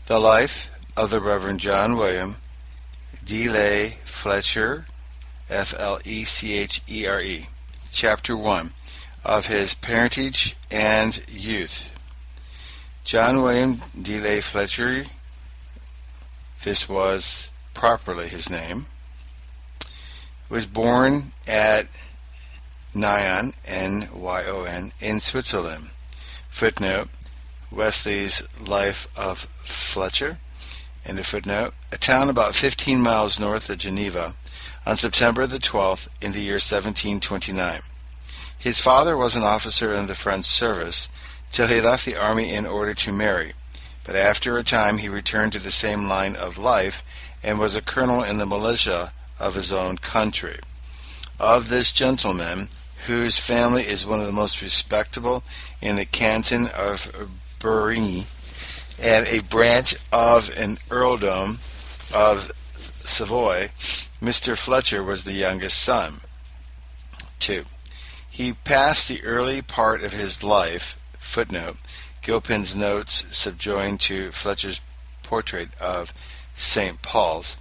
The Life of the Reverend John William de Fletcher, Flechere, Chapter 1, of his Parentage and Youth. John William de Fletcher, this was properly his name, was born at Nyon, Nyon, in Switzerland. Footnote, Wesley's Life of Fletcher, and a footnote, a town about 15 miles north of Geneva, on September the 12th in the year 1729. His father was an officer in the French service till he left the army in order to marry, but after a time he returned to the same line of life and was a colonel in the militia of his own country. Of this gentleman, whose family is one of the most respectable in the canton of Berry, and a branch of an earldom of Savoy, Mr. Fletcher was the youngest son. 2. He passed the early part of his life, footnote, Gilpin's notes subjoined to Fletcher's portrait of St. Paul's,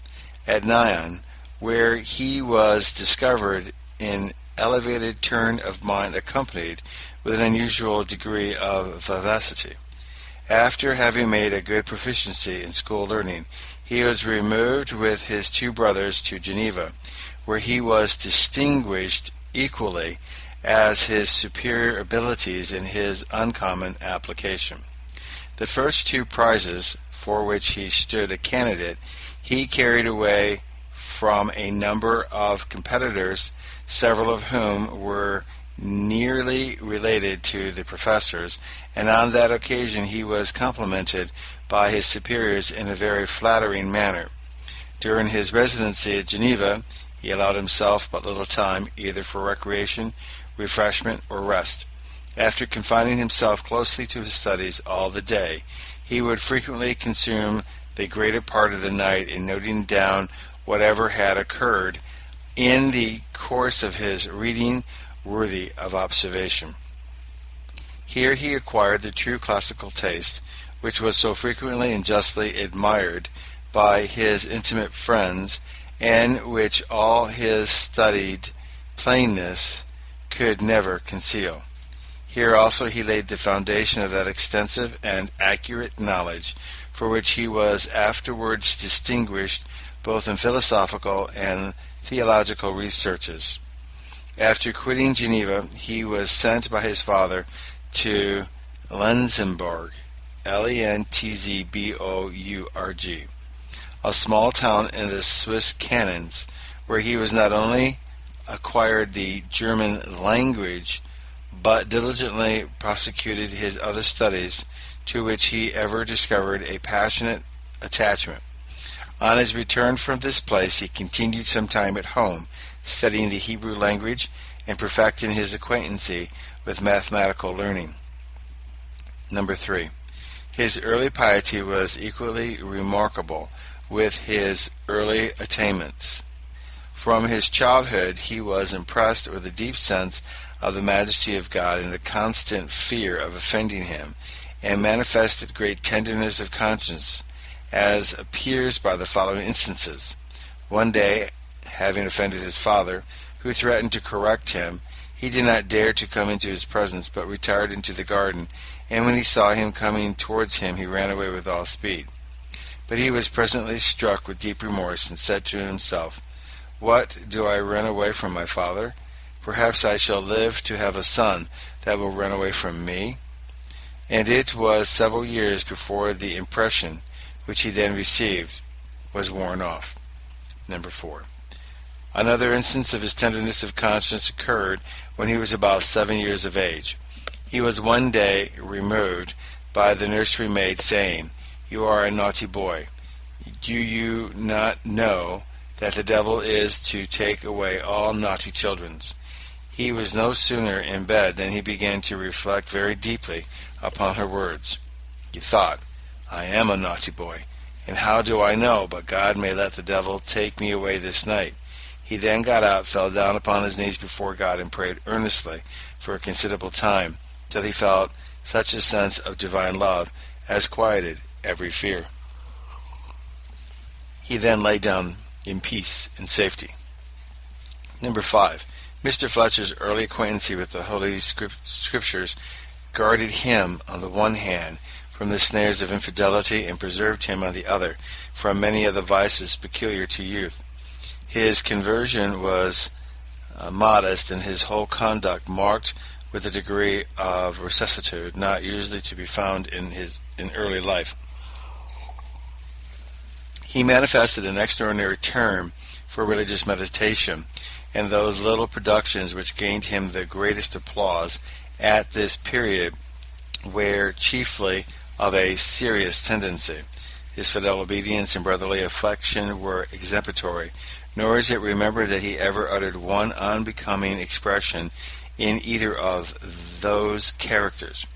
at Nyon, where he was discovered in elevated turn of mind accompanied with an unusual degree of vivacity. After having made a good proficiency in school learning, he was removed with his two brothers to Geneva, where he was distinguished equally as his superior abilities in his uncommon application. The first two prizes, for which he stood a candidate, he carried away from a number of competitors, several of whom were nearly related to the professors, and on that occasion he was complimented by his superiors in a very flattering manner. During his residency at Geneva, he allowed himself but little time either for recreation, refreshment, or rest. After confining himself closely to his studies all the day, he would frequently consume the greater part of the night in noting down whatever had occurred in the course of his reading worthy of observation. Here he acquired the true classical taste, which was so frequently and justly admired by his intimate friends, and which all his studied plainness could never conceal. Here also he laid the foundation of that extensive and accurate knowledge for which he was afterwards distinguished both in philosophical and theological researches. After quitting Geneva, he was sent by his father to Lenzenburg, Lentzbourg, a small town in the Swiss cantons, where he was not only acquired the German language, but diligently prosecuted his other studies, to which he ever discovered a passionate attachment. On his return from this place, he continued some time at home, studying the Hebrew language and perfecting his acquaintance with mathematical learning. Number 3. His early piety was equally remarkable with his early attainments. From his childhood he was impressed with a deep sense of the majesty of God and a constant fear of offending him, and manifested great tenderness of conscience, as appears by the following instances. One day, having offended his father, who threatened to correct him, he did not dare to come into his presence, but retired into the garden, and when he saw him coming towards him, he ran away with all speed. But he was presently struck with deep remorse, and said to himself, "What, do I run away from my father? Perhaps I shall live to have a son that will run away from me." And it was several years before the impression which he then received was worn off. Number 4. Another instance of his tenderness of conscience occurred when he was about 7 years of age. He was one day removed by the nursery maid, saying, "You are a naughty boy. Do you not know that the devil is to take away all naughty children?" He was no sooner in bed than he began to reflect very deeply upon her words. He thought, "I am a naughty boy, and how do I know but God may let the devil take me away this night?" He then got up, fell down upon his knees before God, and prayed earnestly for a considerable time, till he felt such a sense of divine love as quieted every fear. He then lay down in peace and safety. Number 5. Mr. Fletcher's early acquaintance with the Holy Scriptures guarded him, on the one hand, from the snares of infidelity and preserved him, on the other, from many of the vices peculiar to youth. His conversion was modest, and his whole conduct marked with a degree of rectitude not usually to be found in early life. He manifested an extraordinary turn for religious meditation, and those little productions which gained him the greatest applause at this period were chiefly of a serious tendency. His fidel obedience and brotherly affection were exemplary, nor is it remembered that he ever uttered one unbecoming expression in either of those characters.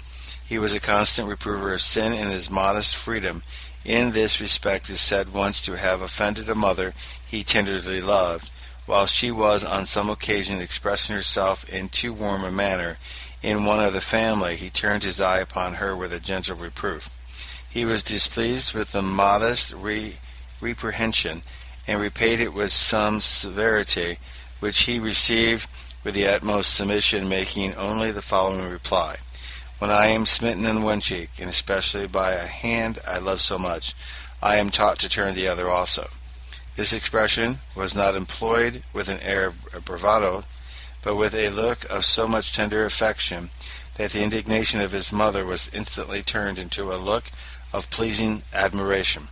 He was a constant reprover of sin, and his modest freedom in this respect is said once to have offended a mother he tenderly loved, while she was on some occasion expressing herself in too warm a manner in one of the family. He turned his eye upon her with a gentle reproof. He was displeased with the modest reprehension, and repaid it with some severity, which he received with the utmost submission, making only the following reply: "When I am smitten in one cheek, and especially by a hand I love so much, I am taught to turn the other also." This expression was not employed with an air of bravado, but with a look of so much tender affection that the indignation of his mother was instantly turned into a look of pleasing admiration.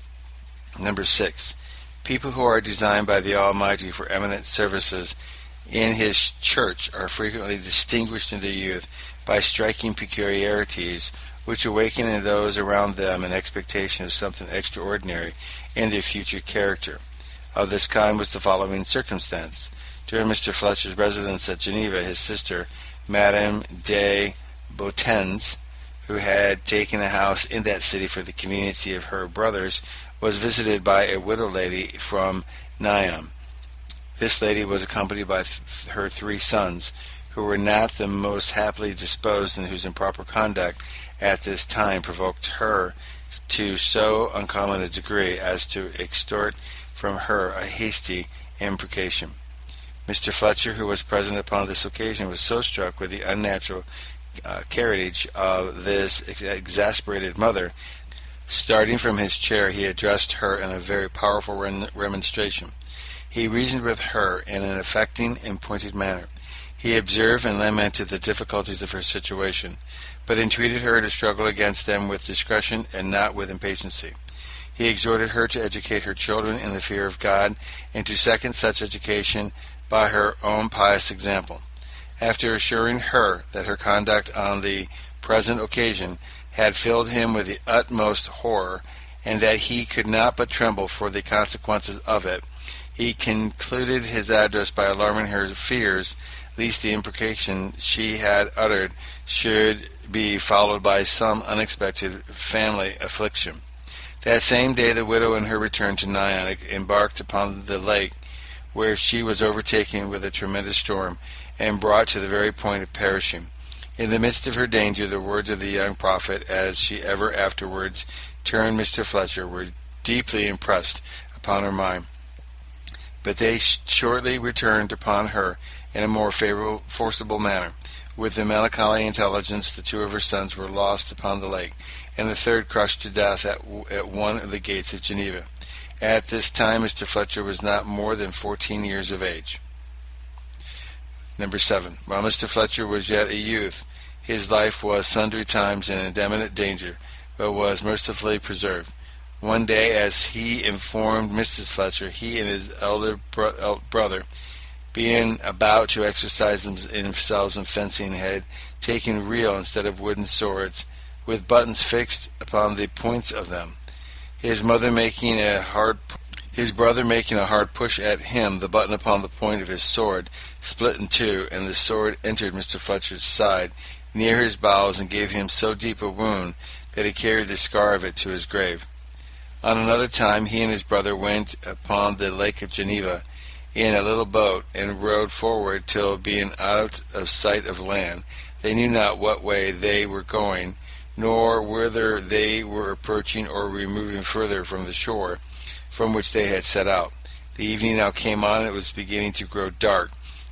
Number 6. People who are designed by the Almighty for eminent services in His church are frequently distinguished in their youth by striking peculiarities which awaken in those around them an expectation of something extraordinary in their future character. Of this kind was the following circumstance. During Mr. Fletcher's residence at Geneva, his sister, Madame de Botens, who had taken a house in that city for the conveniency of her brothers, was visited by a widow lady from Nyon. This lady was accompanied by her 3 sons, who were not the most happily disposed, and whose improper conduct at this time provoked her to so uncommon a degree as to extort from her a hasty imprecation. Mr. Fletcher, who was present upon this occasion, was so struck with the unnatural carriage of this exasperated mother. Starting from his chair, he addressed her in a very powerful remonstration. He reasoned with her in an affecting and pointed manner. He observed and lamented the difficulties of her situation, but entreated her to struggle against them with discretion and not with impatiency. He exhorted her to educate her children in the fear of God, and to second such education by her own pious example. After assuring her that her conduct on the present occasion had filled him with the utmost horror, and that he could not but tremble for the consequences of it, he concluded his address by alarming her fears lest the imprecation she had uttered should be followed by some unexpected family affliction. That same day the widow, in her return to Nyon, embarked upon the lake, where she was overtaken with a tremendous storm, and brought to the very point of perishing. In the midst of her danger, the words of the young prophet, as she ever afterwards turned Mr. Fletcher, were deeply impressed upon her mind. But they shortly returned upon her in a more forcible manner. With the melancholy intelligence, the 2 of her sons were lost upon the lake, and the 3rd crushed to death at one of the gates of Geneva. At this time, Mr. Fletcher was not more than 14 years of age. Number 7. While Mr. Fletcher was yet a youth, his life was sundry times in imminent danger, but was mercifully preserved. One day, as he informed Mrs. Fletcher, he and his elder brother, being about to exercise themselves in fencing, had taken real instead of wooden swords, with buttons fixed upon the points of them. His brother making a hard push at him, the button upon the point of his sword split in 2, and the sword entered Mr. Fletcher's side near his bowels, and gave him so deep a wound that he carried the scar of it to his grave. On another time he and his brother went upon the lake of Geneva in a little boat, and rowed forward till, being out of sight of land, they knew not what way they were going, nor whether they were approaching or removing further from the shore from which they had set out. The evening now came on, and it was beginning to grow dark,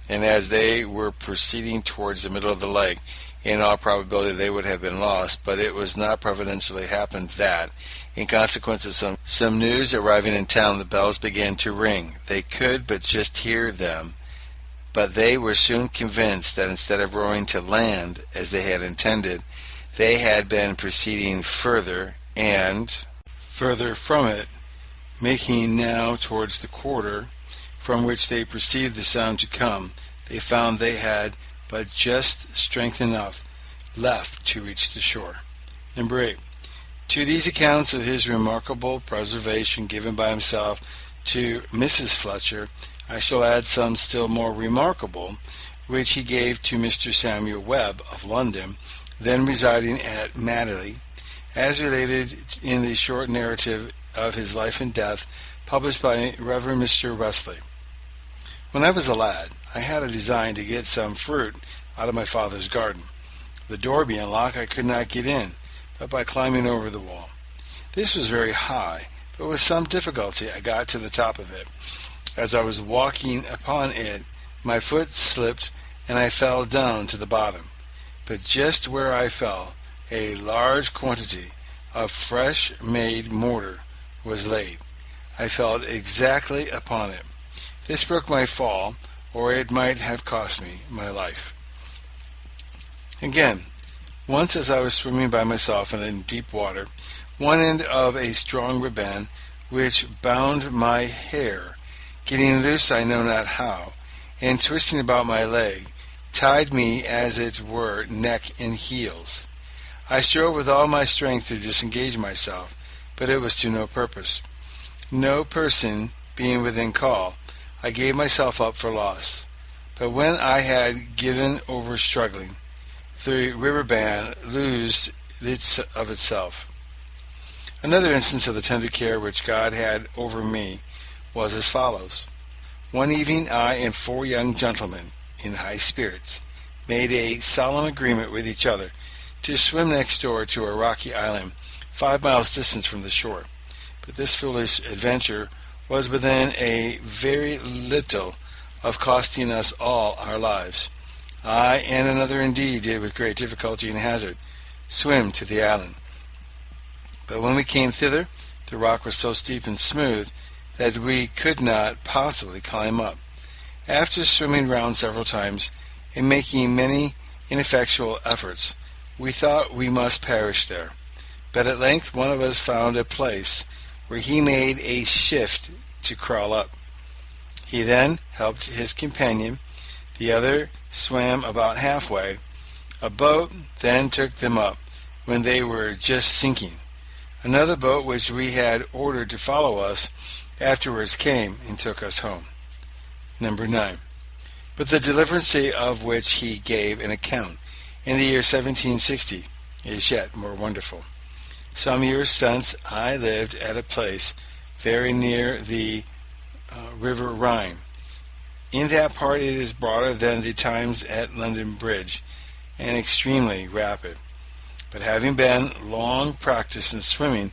and as they were proceeding towards the middle of the lake, in all probability they would have been lost, but it was not providentially happened that, in consequence of some news arriving in town, the bells began to ring. They could but just hear them, but they were soon convinced that instead of rowing to land, as they had intended, they had been proceeding further and further from it, making now towards the quarter from which they perceived the sound to come. They found they had but just strength enough left to reach the shore. Number 8. To these accounts of his remarkable preservation given by himself to Mrs. Fletcher, I shall add some still more remarkable, which he gave to Mr. Samuel Webb of London, then residing at Madeley, as related in the short narrative of his life and death, published by Reverend Mr. Wesley. When I was a lad, I had a design to get some fruit out of my father's garden. The door being locked, I could not get in, but by climbing over the wall. This was very high, but with some difficulty I got to the top of it. As I was walking upon it, my foot slipped, and I fell down to the bottom. But just where I fell, a large quantity of fresh-made mortar was laid. I fell exactly upon it. This broke my fall, or it might have cost me my life. Again, once as I was swimming by myself in deep water, one end of a strong ribbon which bound my hair, getting loose I know not how, and twisting about my leg, tied me as it were neck and heels. I strove with all my strength to disengage myself, but it was to no purpose. No person being within call, I gave myself up for lost. But when I had given over struggling, the river band loosed of itself. Another instance of the tender care which God had over me was as follows. One evening I and 4 young gentlemen, in high spirits, made a solemn agreement with each other to swim next door to a rocky island 5 miles distant from the shore. But this foolish adventure was within a very little of costing us all our lives. I and another indeed did with great difficulty and hazard swim to the island. But when we came thither, the rock was so steep and smooth that we could not possibly climb up. After swimming round several times and making many ineffectual efforts, we thought we must perish there. But at length one of us found a place where he made a shift to crawl up. He then helped his companion. The other swam about halfway. A boat then took them up when they were just sinking. Another boat which we had ordered to follow us afterwards came and took us home. Number 9. But the deliverance of which he gave an account in the year 1760 is yet more wonderful. Some years since I lived at a place very near the river Rhine. In that part it is broader than the Thames at London Bridge, and extremely rapid. But having been long practiced in swimming,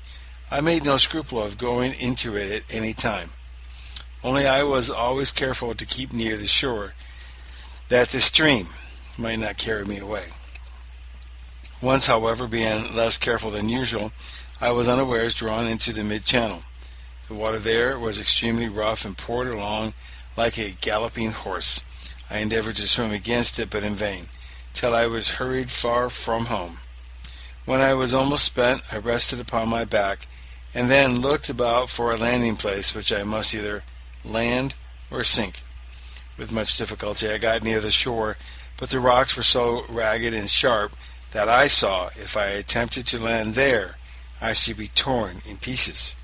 I made no scruple of going into it at any time. Only I was always careful to keep near the shore, that the stream might not carry me away. Once, however, being less careful than usual, I was unawares drawn into the mid-channel. The water there was extremely rough and poured along like a galloping horse. I endeavored to swim against it, but in vain, till I was hurried far from home. When I was almost spent, I rested upon my back, and then looked about for a landing place which I must either land or sink. With much difficulty I got near the shore, but the rocks were so ragged and sharp that I saw if I attempted to land there, I should be torn in pieces.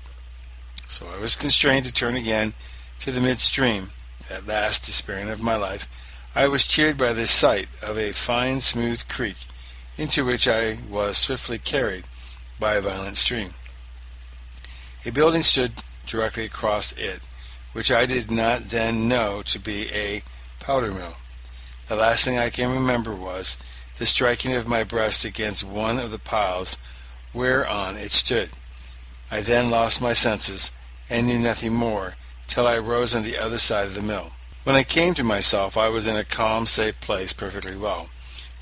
So I was constrained to turn again to the midstream. At last, despairing of my life, I was cheered by the sight of a fine smooth creek, into which I was swiftly carried by a violent stream. A building stood directly across it, which I did not then know to be a powder mill. The last thing I can remember was the striking of my breast against one of the piles whereon it stood. I then lost my senses, and knew nothing more, till I rose on the other side of the mill. When I came to myself, I was in a calm, safe place, perfectly well,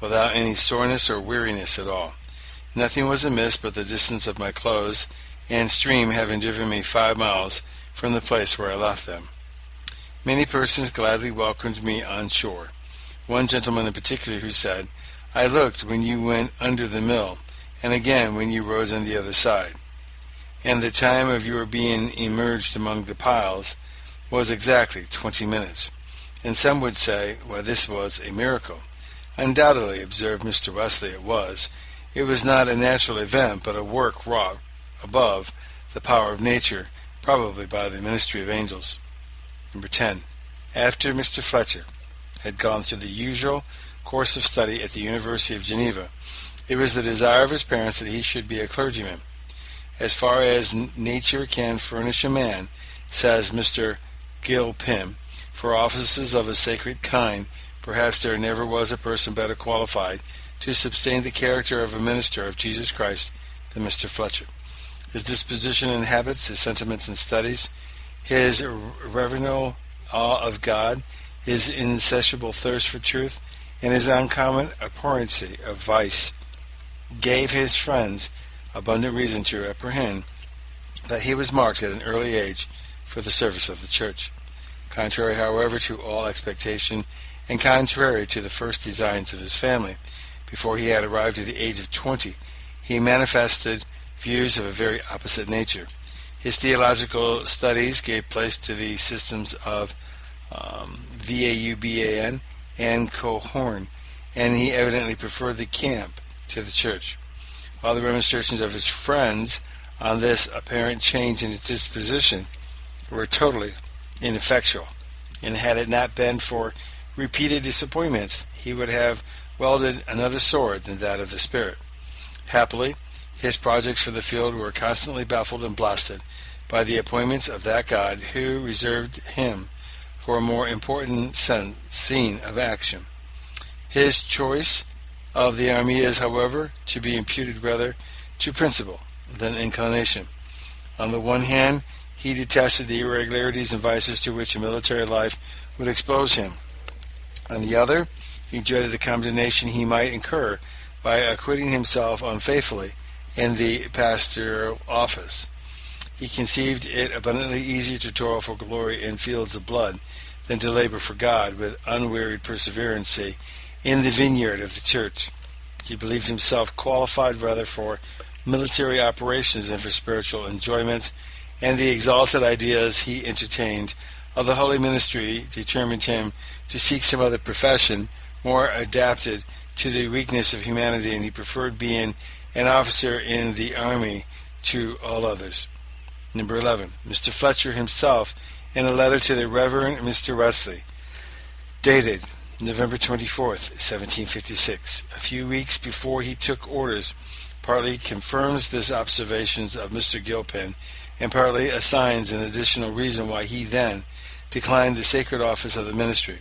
without any soreness or weariness at all. Nothing was amiss but the distance of my clothes, and stream having driven me 5 miles from the place where I left them. Many persons gladly welcomed me on shore. One gentleman in particular who said, "I looked when you went under the mill, and again when you rose on the other side. And the time of your being emerged among the piles was exactly 20 minutes. And some would say, why, this was a miracle. Undoubtedly, observed Mr. Wesley, it was. It was not a natural event, but a work wrought above the power of nature, probably by the ministry of angels." Number 10. After Mr. Fletcher had gone through the usual course of study at the University of Geneva, it was the desire of his parents that he should be a clergyman. "As far as nature can furnish a man," says Mr. Gilpin, "for offices of a sacred kind, perhaps there never was a person better qualified to sustain the character of a minister of Jesus Christ than Mr. Fletcher. His disposition and habits, his sentiments and studies, his reverential awe of God, his insatiable thirst for truth, and his uncommon abhorrency of vice, gave his friends abundant reason to apprehend that he was marked at an early age for the service of the Church. Contrary, however, to all expectation, and contrary to the first designs of his family, before he had arrived at the age of 20, he manifested views of a very opposite nature. His theological studies gave place to the systems of Vauban and Cohorn, and he evidently preferred the camp to the church. All the remonstrations of his friends on this apparent change in his disposition were totally ineffectual, and had it not been for repeated disappointments, he would have wielded another sword than that of the Spirit. Happily, his projects for the field were constantly baffled and blasted by the appointments of that God who reserved him for a more important scene of action. His choice of the army is, however, to be imputed rather to principle than inclination. On the one hand, he detested the irregularities and vices to which a military life would expose him. On the other, he dreaded the condemnation he might incur by acquitting himself unfaithfully in the pastoral office. He conceived it abundantly easier to toil for glory in fields of blood than to labor for God with unwearied perseverance in the vineyard of the church. He believed himself qualified rather for military operations than for spiritual enjoyments, and the exalted ideas he entertained of the holy ministry determined him to seek some other profession more adapted to the weakness of humanity, and he preferred being an officer in the army to all others. Number 11. Mr. Fletcher himself, in a letter to the Reverend Mr. Wesley, dated November 24th, 1756, a few weeks before he took orders, partly confirms these observations of Mr. Gilpin, and partly assigns an additional reason why he then declined the sacred office of the ministry.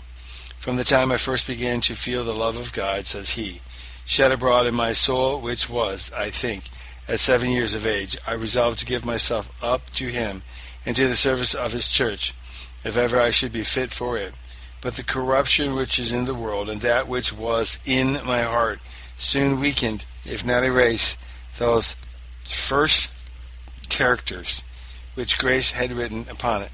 "From the time I first began to feel the love of God," says he, "shed abroad in my soul, which was, I think, at 7 years of age, I resolved to give myself up to him and to the service of his church, if ever I should be fit for it. But the corruption which is in the world, and that which was in my heart, soon weakened, if not erased, those first characters which grace had written upon it.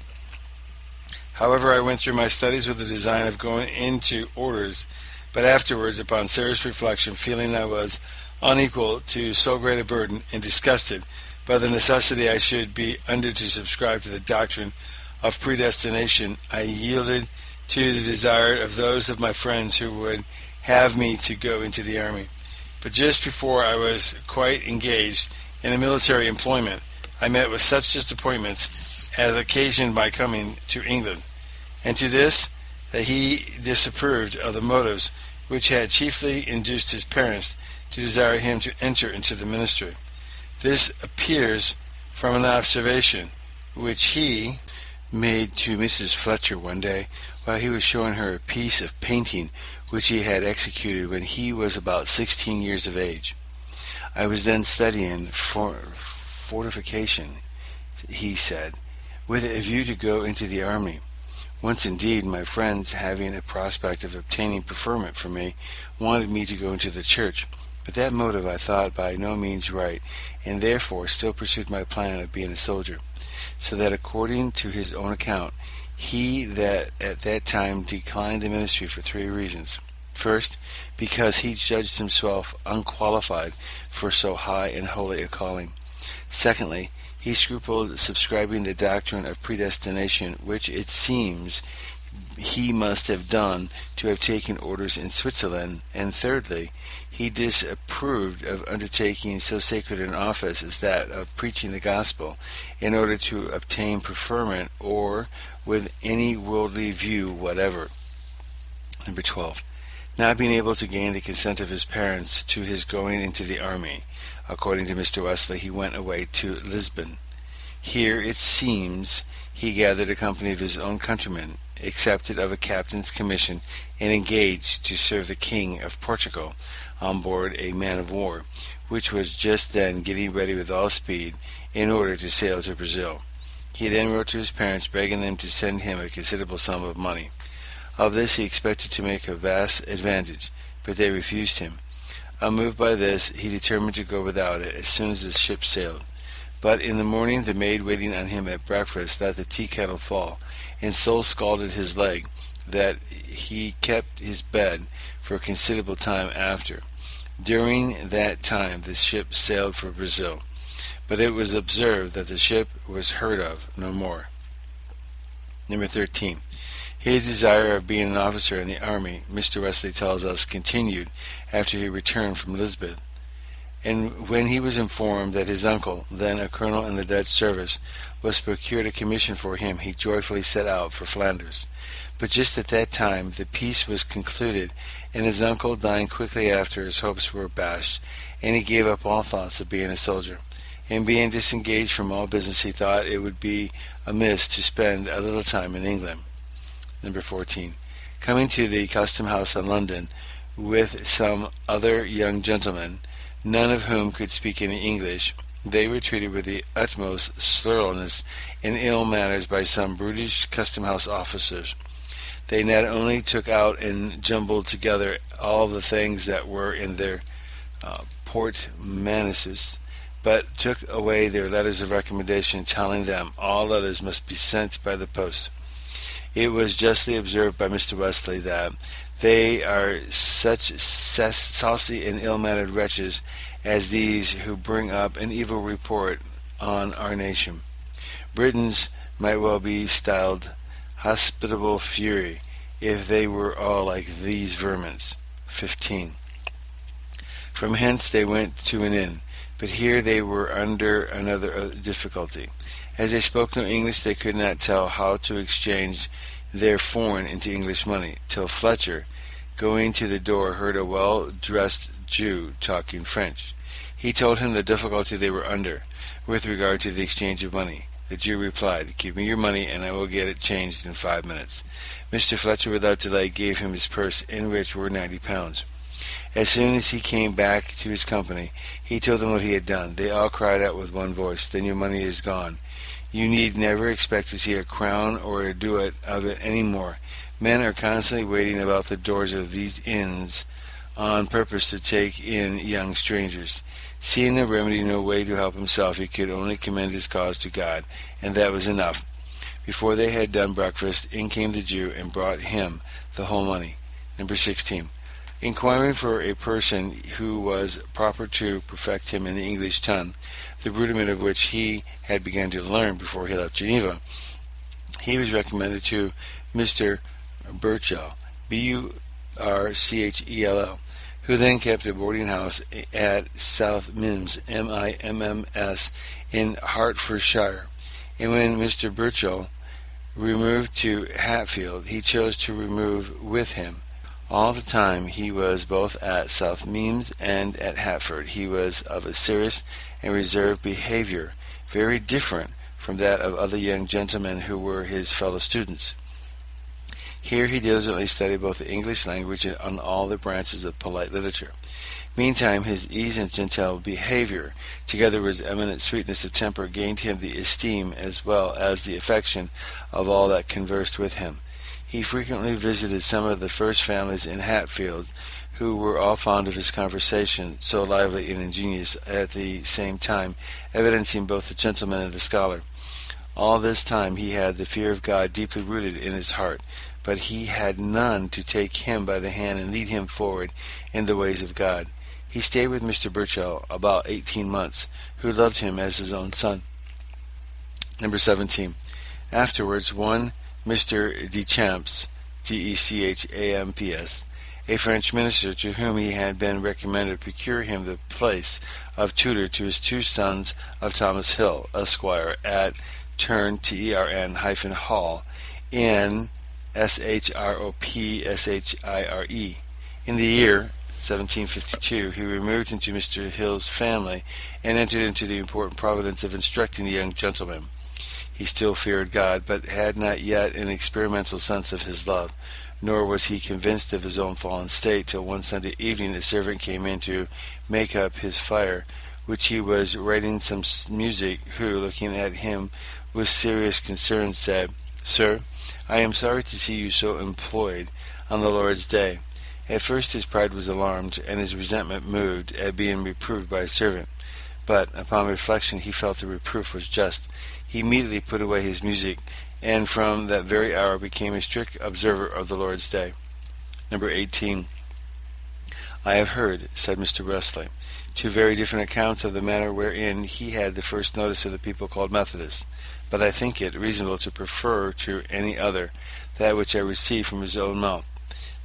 However, I went through my studies with the design of going into orders, but afterwards, upon serious reflection, feeling I was unequal to so great a burden, and disgusted by the necessity I should be under to subscribe to the doctrine of predestination, I yielded to the desire of those of my friends who would have me to go into the army. But just before I was quite engaged in a military employment, I met with such disappointments as occasioned my coming to England, and to this, that he disapproved of the motives which had chiefly induced his parents to desire him to enter into the ministry. This appears from an observation which he made to Mrs. Fletcher one day while he was showing her a piece of painting which he had executed when he was about 16 years of age. "I was then studying fortification," he said, "with a view to go into the army. Once indeed my friends, having a prospect of obtaining preferment for me, wanted me to go into the church, but that motive I thought by no means right, and therefore still pursued my plan of being a soldier, so that according to his own account, he that at that time declined the ministry for 3 reasons. First, because he judged himself unqualified for so high and holy a calling. Secondly, he scrupled subscribing the doctrine of predestination, which it seems he must have done to have taken orders in Switzerland. And thirdly, he disapproved of undertaking so sacred an office as that of preaching the gospel in order to obtain preferment or with any worldly view whatever." Number 12. Not being able to gain the consent of his parents to his going into the army, according to Mr. Wesley, he went away to Lisbon. Here, it seems, he gathered a company of his own countrymen, accepted of a captain's commission, and engaged to serve the King of Portugal on board a man-of-war, which was just then getting ready with all speed in order to sail to Brazil. He then wrote to his parents, begging them to send him a considerable sum of money. Of this he expected to make a vast advantage, but they refused him. Unmoved by this, he determined to go without it as soon as the ship sailed. But in the morning the maid waiting on him at breakfast let the tea kettle fall, and so scalded his leg that he kept his bed for a considerable time after. During that time the ship sailed for Brazil, but it was observed that the ship was heard of no more. Number 13. His desire of being an officer in the army, Mr. Wesley tells us, continued after he returned from Lisbon. And when he was informed that his uncle, then a colonel in the Dutch service, was procured a commission for him, he joyfully set out for Flanders. But just at that time the peace was concluded, and his uncle dying quickly after, his hopes were dashed, and he gave up all thoughts of being a soldier. And being disengaged from all business, he thought it would be amiss to spend a little time in England. Number 14. Coming to the custom house in London with some other young gentlemen, none of whom could speak any English, they were treated with the utmost surliness and ill manners by some brutish custom-house officers. They not only took out and jumbled together all the things that were in their portmanteaus, but took away their letters of recommendation, telling them all letters must be sent by the post. It was justly observed by Mr. Wesley that they are such saucy and ill-mannered wretches as these who bring up an evil report on our nation. Britons might well be styled hospitable fury if they were all like these vermins. 15. From hence they went to an inn, but here they were under another difficulty. As they spoke no English, they could not tell how to exchange their foreign into English money, till Fletcher, going to the door, heard a well-dressed Jew talking French. He told him the difficulty they were under with regard to the exchange of money. The Jew replied, "Give me your money, and I will get it changed in 5 minutes." Mr. Fletcher, without delay, gave him his purse, in which were 90 pounds. As soon as he came back to his company, he told them what he had done. They all cried out with one voice, "Then your money is gone. You need never expect to see a crown or a duet of it any more. Men are constantly waiting about the doors of these inns on purpose to take in young strangers." Seeing no remedy, no way to help himself, he could only commend his cause to God, and that was enough. Before they had done breakfast, in came the Jew and brought him the whole money. Number 16. Inquiring for a person who was proper to perfect him in the English tongue, the rudiment of which he had begun to learn before he left Geneva, he was recommended to Mr. Burchell, Burchell, who then kept a boarding house at South Mims, Mimms, in Hertfordshire. And when Mr. Burchell removed to Hatfield, he chose to remove with him. All the time he was both at South Mims and at Hatford, he was of a serious and reserved behavior, very different from that of other young gentlemen who were his fellow students. Here he diligently studied both the English language and all the branches of polite literature. Meantime, his ease and genteel behavior, together with his eminent sweetness of temper, gained him the esteem as well as the affection of all that conversed with him. He frequently visited some of the first families in Hatfield, who were all fond of his conversation, so lively and ingenious, at the same time evidencing both the gentleman and the scholar. All this time he had the fear of God deeply rooted in his heart, but he had none to take him by the hand and lead him forward in the ways of God. He stayed with Mr. Burchell about 18 months, who loved him as his own son. Number 17. Afterwards, one Mr. Dechamps, Dechamps, a French minister to whom he had been recommended, procured him the place of tutor to his two sons of Thomas Hill, Esquire, at Turn, Tern-Hall, in Shropshire. In the year 1752, he removed into Mr. Hill's family and entered into the important providence of instructing the young gentleman. He still feared God, but had not yet an experimental sense of his love, nor was he convinced of his own fallen state till one Sunday evening a servant came in to make up his fire, which he was writing some music, who, looking at him with serious concern, said, "Sir, I am sorry to see you so employed on the Lord's day." At first his pride was alarmed, and his resentment moved at being reproved by a servant. But upon reflection he felt the reproof was just. He immediately put away his music, and from that very hour became a strict observer of the Lord's day. Number 18. I have heard, said Mr. Wesley, two very different accounts of the manner wherein he had the first notice of the people called Methodists, but I think it reasonable to prefer to any other that which I received from his own mouth.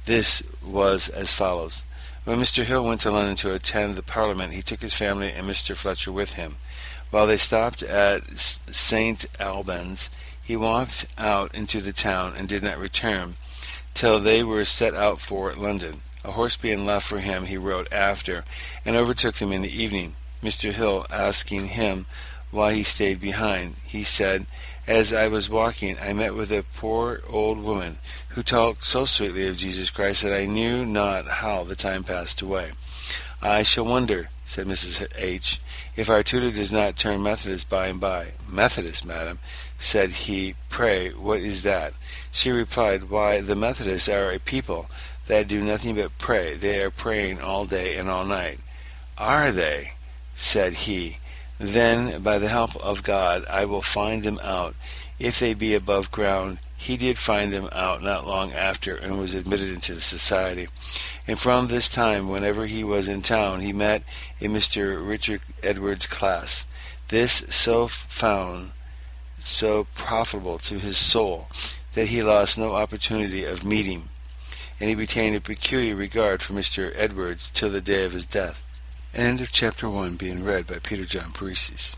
This was as follows. When Mr. Hill went to London to attend the Parliament, he took his family and Mr. Fletcher with him. While they stopped at St. Albans, he walked out into the town and did not return till they were set out for London. A horse being left for him, he rode after, and overtook them in the evening. Mr. Hill asking him why he stayed behind, he said, "As I was walking, I met with a poor old woman, who talked so sweetly of Jesus Christ that I knew not how the time passed away." "I shall wonder," said Mrs. H., "if our tutor does not turn Methodist by and by." "Methodist, madam," said he, "pray, what is that?" She replied, "Why, the Methodists are a people that do nothing but pray. They are praying all day and all night." "Are they?" said he. "Then, by the help of God, I will find them out, if they be above ground." He did find them out not long after, and was admitted into the society. And from this time, whenever he was in town, he met in Mr. Richard Edwards' class. This found so profitable to his soul that he lost no opportunity of meeting, and he retained a peculiar regard for Mr. Edwards till the day of his death. End of chapter 1, being read by Peter John Paresis.